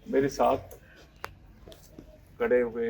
मेरे साथ खड़े हुए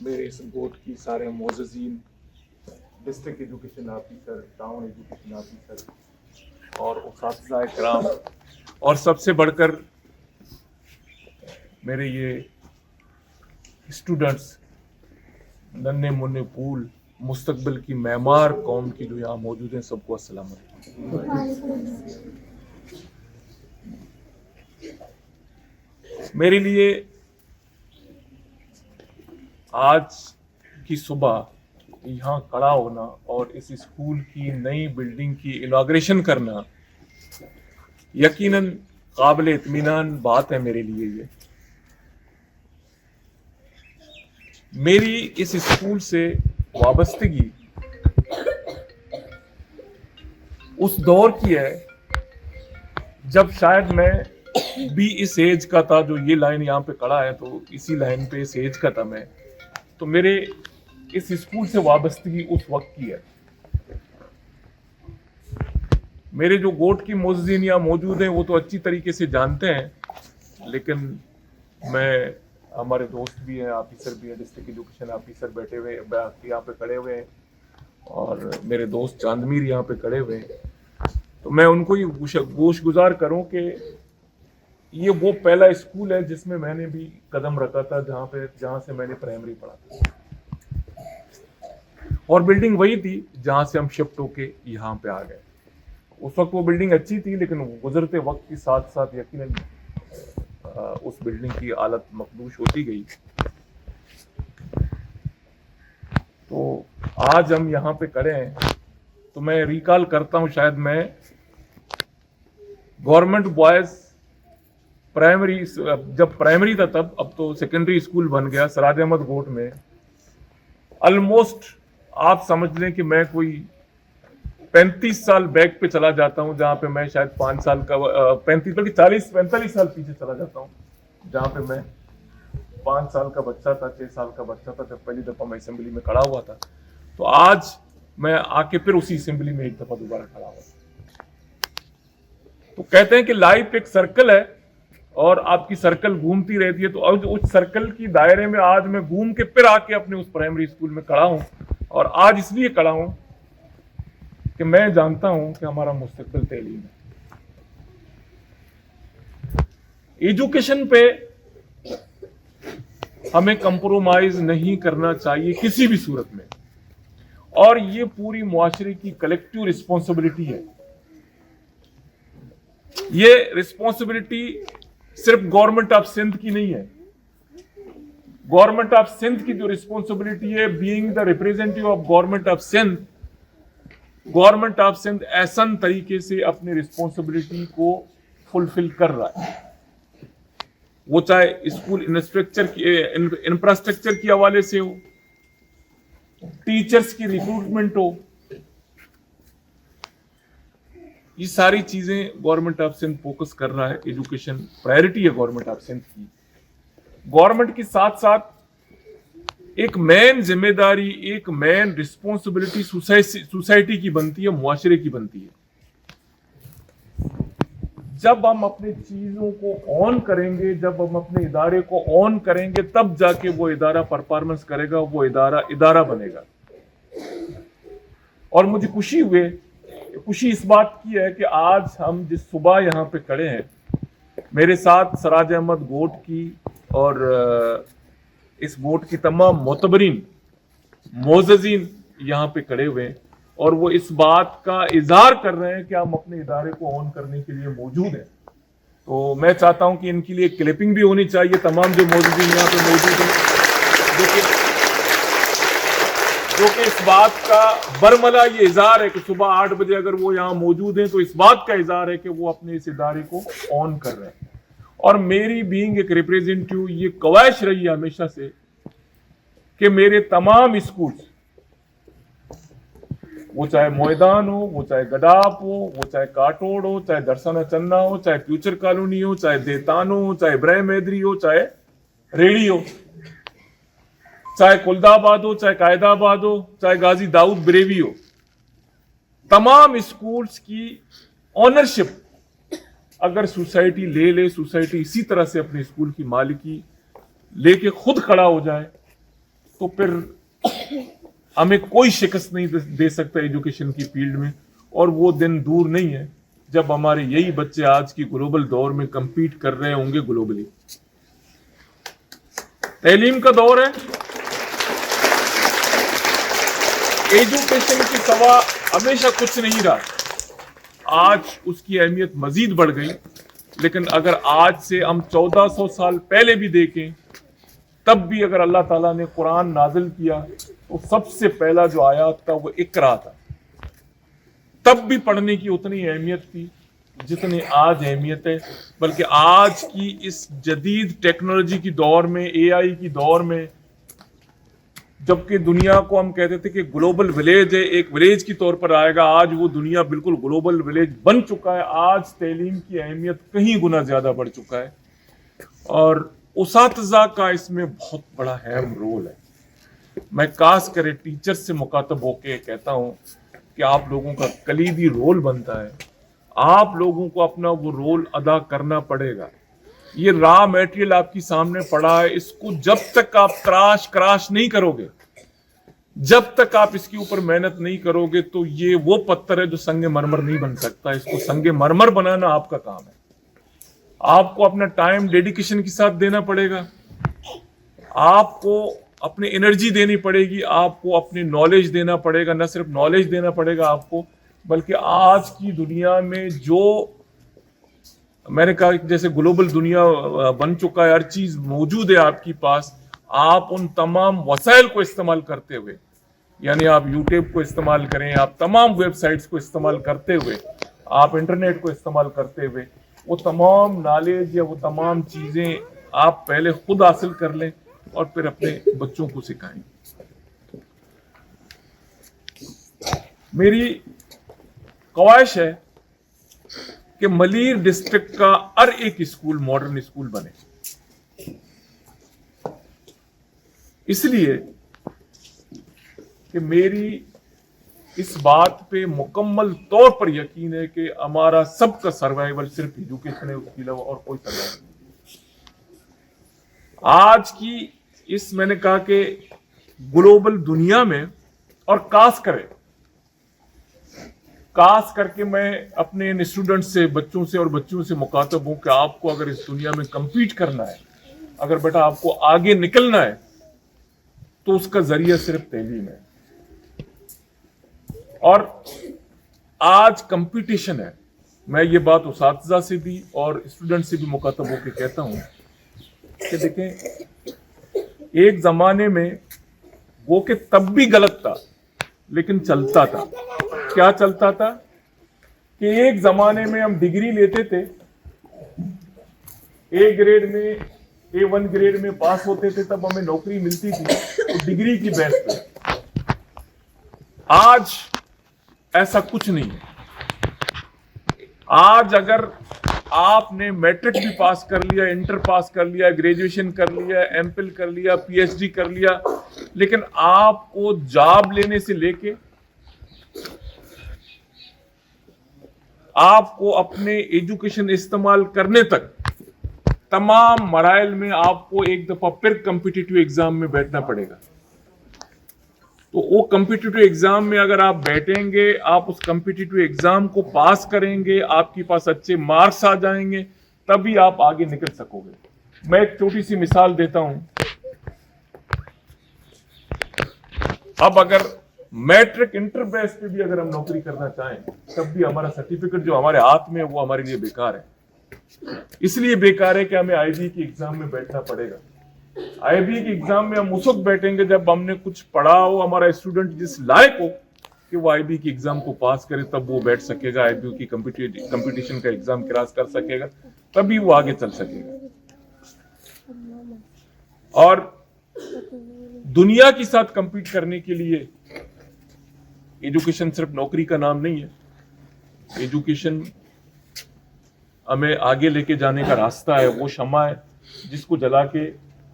मेरे इस बोर्ड की सारे मोअज़्ज़ीन, district education officer, town education officer और उस्ताद इकराम, और सबसे बढ़कर मेरे ये स्टूडेंट्स, नन्हे मुन्ने फूल, मुस्तकबिल की मैमार कौम की जो यहाँ मौजूद हैं, सबको अस्सलाम वालेकुम। मेरे लिए आज की सुबह यहाँ खड़ा होना और इस स्कूल की नई बिल्डिंग की इनॉग्रेशन करना यकीनन काबिल इत्मीनान बात है मेरे लिए। ये मेरी इस स्कूल से वाबस्तगी उस दौर की है जब शायद मैं भी इस एज का था, जो ये लाइन यहाँ पे खड़ा है तो इसी लाइन पे इस एज का था मैं। तो मेरे इस स्कूल से वाबस्तगी उस वक्त की है। मेरे जो गोट की मोअज़्ज़ीन यहाँ मौजूद हैं वो तो अच्छी तरीके से जानते हैं, लेकिन मैं, हमारे दोस्त भी हैं, ऑफिसर भी हैं, डिस्ट्रिक्ट एजुकेशन ऑफिसर बैठे हुए यहाँ पे खड़े हुए हैं और मेरे दोस्त चांदमीर यहाँ पे खड़े हुए हैं। तो मैं उनको ही गोशगुजार करूं कि ये वो पहला स्कूल है जिसमें मैंने भी कदम रखा था, जहां से मैंने प्राइमरी पढ़ा था, और बिल्डिंग वही थी जहां से हम शिफ्ट होके यहाँ पे आ गए। उस वक्त वो बिल्डिंग अच्छी थी, लेकिन गुजरते वक्त के साथ साथ यकीनन उस बिल्डिंग की हालत मखदूश होती गई। तो आज हम यहाँ पे खड़े हैं तो मैं रिकॉल करता हूँ, शायद मैं गवर्नमेंट बॉयज प्राइमरी, जब प्राइमरी था तब, अब तो सेकेंडरी स्कूल बन गया सराज अहमद गोट में। ऑलमोस्ट आप समझ लें कि मैं कोई 35 साल बैक पे चला जाता हूं, जहां पे मैं शायद 5 साल का 35 बल्कि 40-45 साल पीछे चला जाता हूं, जहां पे मैं 5 साल का बच्चा था, 6 साल का बच्चा था जब पहली दफा मैं असेंबली में खड़ा हुआ था। तो आज मैं आके फिर उसी असेंबली में एक दफा दोबारा खड़ा हुआ। तो कहते हैं कि लाइफ एक सर्कल है और आपकी सर्कल घूमती रहती है। तो अब उस सर्कल की दायरे में आज मैं घूम के फिर आके अपने उस प्राइमरी स्कूल में खड़ा हूं, और आज इसलिए खड़ा हूं कि मैं जानता हूं कि हमारा मुस्तकबिल तालीम है। एजुकेशन पे हमें कंप्रोमाइज नहीं करना चाहिए किसी भी सूरत में, और ये पूरी मुआशरे की कलेक्टिव रिस्पॉन्सिबिलिटी है। ये रिस्पॉन्सिबिलिटी सिर्फ गवर्नमेंट ऑफ सिंध की नहीं है। गवर्नमेंट ऑफ सिंध की जो रिस्पॉन्सिबिलिटी है, being the representative of government of Sindh, government of Sindh ऐसन तरीके से अपनी रिस्पॉन्सिबिलिटी को फुलफिल कर रहा है, वो चाहे स्कूल इंफ्रास्ट्रक्चर के हवाले से हो, टीचर्स की रिक्रूटमेंट हो, ये सारी चीजें गवर्नमेंट ऑफ सिंध फोकस कर रहा है। एजुकेशन प्रायोरिटी है गवर्नमेंट ऑफ सिंध की। गवर्नमेंट के साथ साथ एक मेन जिम्मेदारी, एक मेन रिस्पॉन्सिबिलिटी सोसाइटी की बनती है, मुआशरे की बनती है। जब हम अपनी चीजों को ऑन करेंगे, जब हम अपने इदारे को ऑन करेंगे, तब जाके वो इदारा परफॉर्मेंस करेगा, वो इदारा बनेगा। और मुझे खुशी इस बात की है कि आज हम जिस सुबह यहाँ पे खड़े हैं, मेरे साथ सराज अहमद गोट की और इस गोट की तमाम मोतबरीन मोअज़्ज़ीन यहाँ पे खड़े हुए हैं, और वो इस बात का इजहार कर रहे हैं कि हम अपने इदारे को ऑन करने के लिए मौजूद हैं। तो मैं चाहता हूं कि इनके लिए क्लिपिंग भी होनी चाहिए, तमाम जो मोअज़्ज़ीन यहाँ पे मौजूद हैं, जो कि इस बात का बरमला ये इजहार है कि सुबह 8 बजे अगर वो यहाँ मौजूद हैं तो इस बात का इजहार है कि वो अपने इस इदारे को ऑन कर रहे हैं। और मेरी बीइंग एक रिप्रेजेंटेटिव ये ख्वाहिश रही है हमेशा से कि मेरे तमाम स्कूल, वो चाहे मोयदान हो, वो चाहे गडाप हो, वो चाहे काटोड़ हो, चाहे दरसना चन्ना हो, चाहे फ्यूचर कॉलोनी हो, चाहे देतान हो, चाहे इब्राहिम हैदरी हो, चाहे रेडी हो, चाहे कुलदाबाद हो, चाहे कायदाबाद हो, चाहे गाजी दाऊद ब्रेवी हो, तमाम स्कूल्स की ऑनरशिप अगर सोसाइटी ले सोसाइटी इसी तरह से अपने स्कूल की मालिकी लेके खुद खड़ा हो जाए तो फिर हमें कोई शिकस्त नहीं दे सकता एजुकेशन की फील्ड में। और वो दिन दूर नहीं है जब हमारे यही बच्चे आज की ग्लोबल दौर में compete कर रहे होंगे ग्लोबली। तालीम का दौर है, एजुकेशन की सवा हमेशा कुछ नहीं रहा, आज उसकी अहमियत मजीद बढ़ गई। लेकिन अगर आज से हम 1400 साल पहले भी देखें, तब भी अगर अल्लाह ताला ने कुरान नाजिल किया तो सबसे पहला जो आयत था वो इकरा था। तब भी पढ़ने की उतनी अहमियत थी जितनी आज अहमियत है। बल्कि आज की इस जदीद टेक्नोलॉजी की दौर में, एआई की दौर में, जबकि दुनिया को हम कहते थे कि ग्लोबल विलेज है, एक विलेज की तौर पर आएगा, आज वो दुनिया बिल्कुल ग्लोबल विलेज बन चुका है। आज तालीम की अहमियत कहीं गुना ज्यादा बढ़ चुका है और उसातिज़ा का इसमें बहुत बड़ा अहम रोल है। मैं खास करे टीचर से मुखातब होके कहता हूं कि आप लोगों का कलीदी रोल बनता है, आप लोगों को अपना वो रोल अदा करना पड़ेगा। ये रॉ मटेरियल आपकी सामने पड़ा है, इसको जब तक आप क्रैश नहीं करोगे, जब तक आप इसके ऊपर मेहनत नहीं करोगे, तो ये वो पत्थर है जो संगे मरमर नहीं बन सकता। इसको संगे मरमर बनाना आपका काम है। आपको अपना टाइम डेडिकेशन के साथ देना पड़ेगा, आपको अपनी एनर्जी देनी पड़ेगी, आपको अपनी नॉलेज देना पड़ेगा। न सिर्फ नॉलेज देना पड़ेगा आपको, बल्कि आज की दुनिया में जो मैंने कहा जैसे ग्लोबल दुनिया बन चुका है, हर चीज मौजूद है आपके पास, आप उन तमाम वसाइल को इस्तेमाल करते हुए, यानी आप यूट्यूब को इस्तेमाल करें, आप तमाम वेबसाइट्स को इस्तेमाल करते हुए, आप इंटरनेट को इस्तेमाल करते हुए, वो तमाम नॉलेज या वो तमाम चीजें आप पहले खुद हासिल कर लें और फिर अपने बच्चों को सिखाएं। मेरी ख्वाहिश है कि मलीर डिस्ट्रिक्ट का हर एक स्कूल मॉडर्न स्कूल बने, इसलिए कि मेरी इस बात पे मुकम्मल तौर पर यकीन है कि हमारा सबका सर्वाइवल सिर्फ एजुकेशन है, उसके अलावा और कोई सर्वाइवल नहीं। आज की इस मैंने कहा कि ग्लोबल दुनिया में, और खास करके मैं अपने इन स्टूडेंट से, बच्चों से और बच्चियों से मुखातब हूं कि आपको अगर इस दुनिया में compete करना है, अगर बेटा आपको आगे निकलना है, तो उसका जरिया सिर्फ तालीम है। और आज कंपटीशन है। मैं ये बात उसातिज़ा से भी और स्टूडेंट से भी मुखातब होकर कहता हूं कि देखें, एक जमाने में वो कि तब भी गलत था लेकिन चलता था। क्या चलता था कि एक जमाने में हम डिग्री लेते थे, ए ग्रेड में, A1 ग्रेड में पास होते थे, तब हमें नौकरी मिलती थी तो डिग्री की बेस पे। आज ऐसा कुछ नहीं है। आज अगर आपने मैट्रिक भी पास कर लिया, इंटर पास कर लिया, ग्रेजुएशन कर लिया, एमफिल कर लिया, पीएचडी कर लिया, लेकिन आपको जॉब लेने से लेके आपको अपने एजुकेशन इस्तेमाल करने तक तमाम मराइल में आपको एक दफा फिर कॉम्पिटिटिव एग्जाम में बैठना पड़ेगा। तो वो कॉम्पिटिटिव एग्जाम में अगर आप बैठेंगे, आप उस कॉम्पिटिटिव एग्जाम को पास करेंगे, आपके पास अच्छे मार्क्स आ जाएंगे, तभी आप आगे निकल सकोगे। मैं एक छोटी सी मिसाल देता हूं। अब अगर मैट्रिक इंटर बेस पे भी अगर हम नौकरी करना चाहें, तब भी हमारा सर्टिफिकेट जो हमारे हाथ में है वो हमारे लिए बेकार है। इसलिए बेकार है कि हमें आईबी की एग्जाम में बैठना पड़ेगा। आईबी की एग्जाम में हम उस वक्त बैठेंगे जब हमने कुछ पढ़ा हो, हमारा स्टूडेंट जिस लायक हो कि वो आईबी की एग्जाम को पास करे, तब वो बैठ सकेगा, आईबी की कंपटीशन का एग्जाम क्रॉस कर सकेगा, तभी वो आगे चल सकेगा। और दुनिया के साथ कंपीट करने के लिए एजुकेशन सिर्फ नौकरी का नाम नहीं है। एजुकेशन हमें आगे लेके जाने का रास्ता है, वो शम्मा है जिसको जला के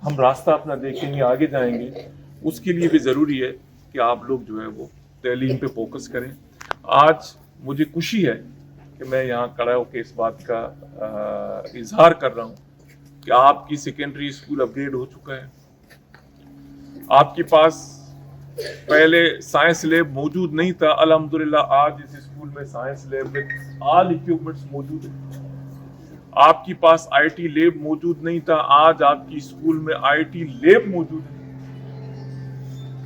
हम रास्ता अपना देखेंगे, आगे जाएंगे। उसके लिए भी जरूरी है कि आप लोग जो है वो तालीम पे फोकस करें। आज मुझे खुशी है کہ میں यहाँ खड़ा होकर इस बात का इजहार कर रहा हूँ कि आपकी सेकेंडरी स्कूल अपग्रेड हो चुका है। आपके पास पहले साइंस लैब मौजूद नहीं था, अल्हम्दुलिल्लाह आज इस स्कूल में साइंस लैब में ऑल इक्विपमेंट्स मौजूद है। आपके पास आईटी लैब मौजूद नहीं था, आज आपकी स्कूल में आईटी लैब मौजूद है।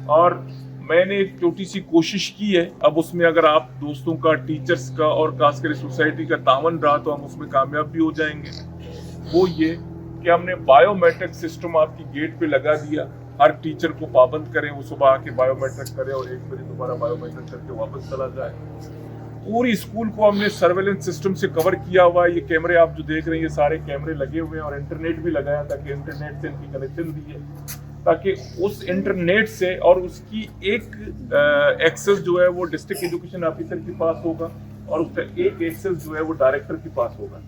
और मैंने एक छोटी सी कोशिश की है, अब उसमें अगर आप दोस्तों का, टीचर्स का और खासकर सोसाइटी का तावन रहा तो हम उसमें कामयाब भी हो जाएंगे। वो ये कि हमने बायोमेट्रिक सिस्टम आपकी गेट पे लगा दिया। हर टीचर को पाबंद करें, वो सुबह आके बायोमेट्रिक करे और 1 बजे दोबारा बायोमेट्रिक करके वापस चला जाए। पूरी स्कूल को हमने सर्वेलेंस सिस्टम से कवर किया हुआ है। ये कैमरे आप जो देख रहे हैं, ये सारे कैमरे लगे हुए हैं और इंटरनेट भी लगाया ताकि इंटरनेट से इनकी कनेक्शन दी है, ताकि उस इंटरनेट से और उसकी एक एक्सेस जो है वो डिस्ट्रिक्ट एजुकेशन ऑफिसर के पास होगा और उसका एक एक्सेस जो है वो डायरेक्टर के पास होगा,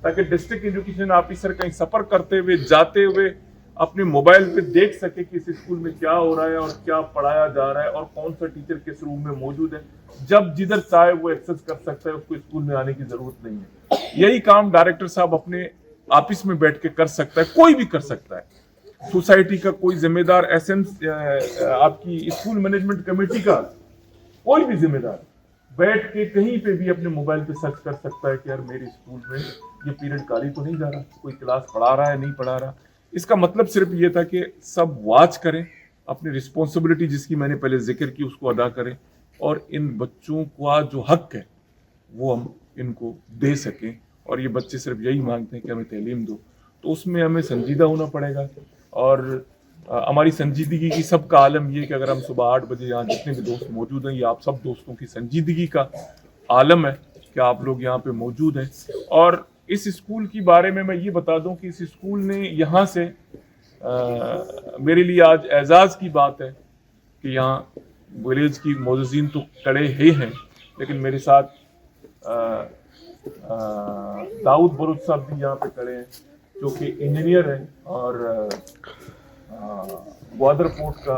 ताकि डिस्ट्रिक्ट एजुकेशन ऑफिसर कहीं सफर करते हुए, जाते हुए अपने मोबाइल पे देख सके कि इस स्कूल में क्या हो रहा है और क्या पढ़ाया जा रहा है और कौन सा टीचर किस रूम में मौजूद है। जब जिधर चाहे वो एक्सेस कर सकता है, उसको स्कूल में आने की जरूरत नहीं है। यही काम डायरेक्टर साहब अपने ऑफिस में बैठ के कर सकता है, कोई भी कर सकता है। सोसाइटी का कोई जिम्मेदार, आपकी स्कूल मैनेजमेंट कमेटी का कोई भी जिम्मेदार बैठ के कहीं पे भी अपने मोबाइल पे सर्च कर सकता है कि यार मेरे स्कूल में ये पीरियड खाली तो नहीं जा रहा, कोई क्लास पढ़ा रहा है, नहीं पढ़ा रहा। इसका मतलब सिर्फ ये था कि सब वॉच करें, अपनी रिस्पॉन्सिबिलिटी जिसकी मैंने पहले जिक्र की उसको अदा करें और इन बच्चों का जो हक है वो हम इनको दे सकें। और ये बच्चे सिर्फ यही मांगते हैं कि हमें तालीम दो, तो उसमें हमें संजीदा होना पड़ेगा। और हमारी संजीदगी की सबका आलम ये कि अगर हम सुबह 8 बजे यहाँ जितने भी दोस्त मौजूद हैं, ये आप सब दोस्तों की संजीदगी का आलम है कि आप लोग यहाँ पे मौजूद हैं। और इस स्कूल की बारे में मैं ये बता दूं कि इस स्कूल ने यहाँ से मेरे लिए आज एजाज़ की बात है कि यहाँ विलेज की मोअज़्ज़िन तो खड़े ही हैं, लेकिन मेरे साथ दाऊद बरूच साहब भी यहाँ पे खड़े हैं जो कि इंजीनियर हैं और ग्वादर पोर्ट का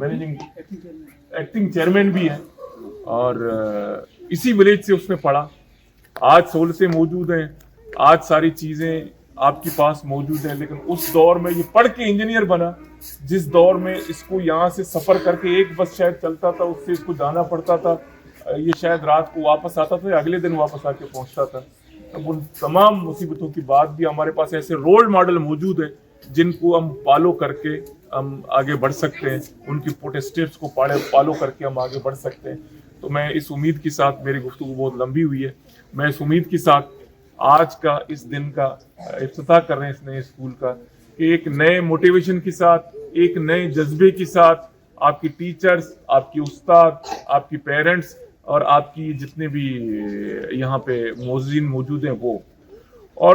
मैनेजिंग एक्टिंग चेयरमैन भी है और इसी विलेज से उसने पढ़ा। आज सहूलतें मौजूद हैं, आज सारी चीज़ें आपके पास मौजूद हैं, लेकिन उस दौर में ये पढ़ के इंजीनियर बना जिस दौर में इसको यहाँ से सफ़र करके एक बस शायद चलता था, उससे इसको जाना पड़ता था। ये शायद रात को वापस आता था या अगले दिन वापस आके पहुँचता था। अब उन तमाम मुसीबतों के बाद भी हमारे पास ऐसे रोल मॉडल मौजूद है जिनको हम फॉलो करके हम आगे बढ़ सकते हैं, उनकी प्रोटेस्टेट्स को फॉलो करके हम आगे बढ़ सकते हैं। तो मैं इस उम्मीद के साथ, मेरी गुफ्तगू बहुत लंबी हुई है, मैं इस उम्मीद के साथ आज का इस दिन का इफ्तिताह कर रहे हैं इस नए स्कूल का कि एक नए मोटिवेशन के साथ, एक नए जज्बे के साथ आपकी टीचर्स, आपकी उस्ताद, आपकी पेरेंट्स और आपकी जितने भी यहाँ पे मोअज़्ज़िन मौजूद हैं वो, और